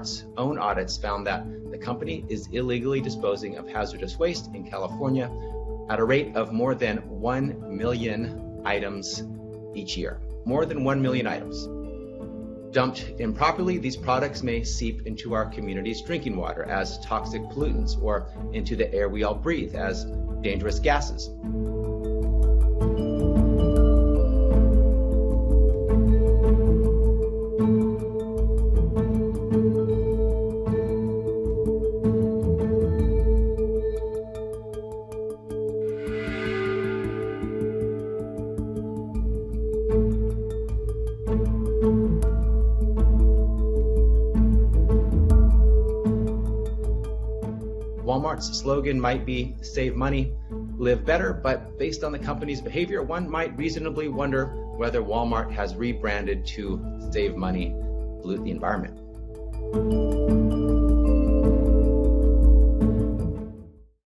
Walmart's own audits found that the company is illegally disposing of hazardous waste in California at a rate of more than 1 million items each year. More than 1 million items. Dumped improperly, these products may seep into our community's drinking water as toxic pollutants or into the air we all breathe as dangerous gases. Walmart's slogan might be save money, live better, but based on the company's behavior, one might reasonably wonder whether Walmart has rebranded to save money, pollute the environment.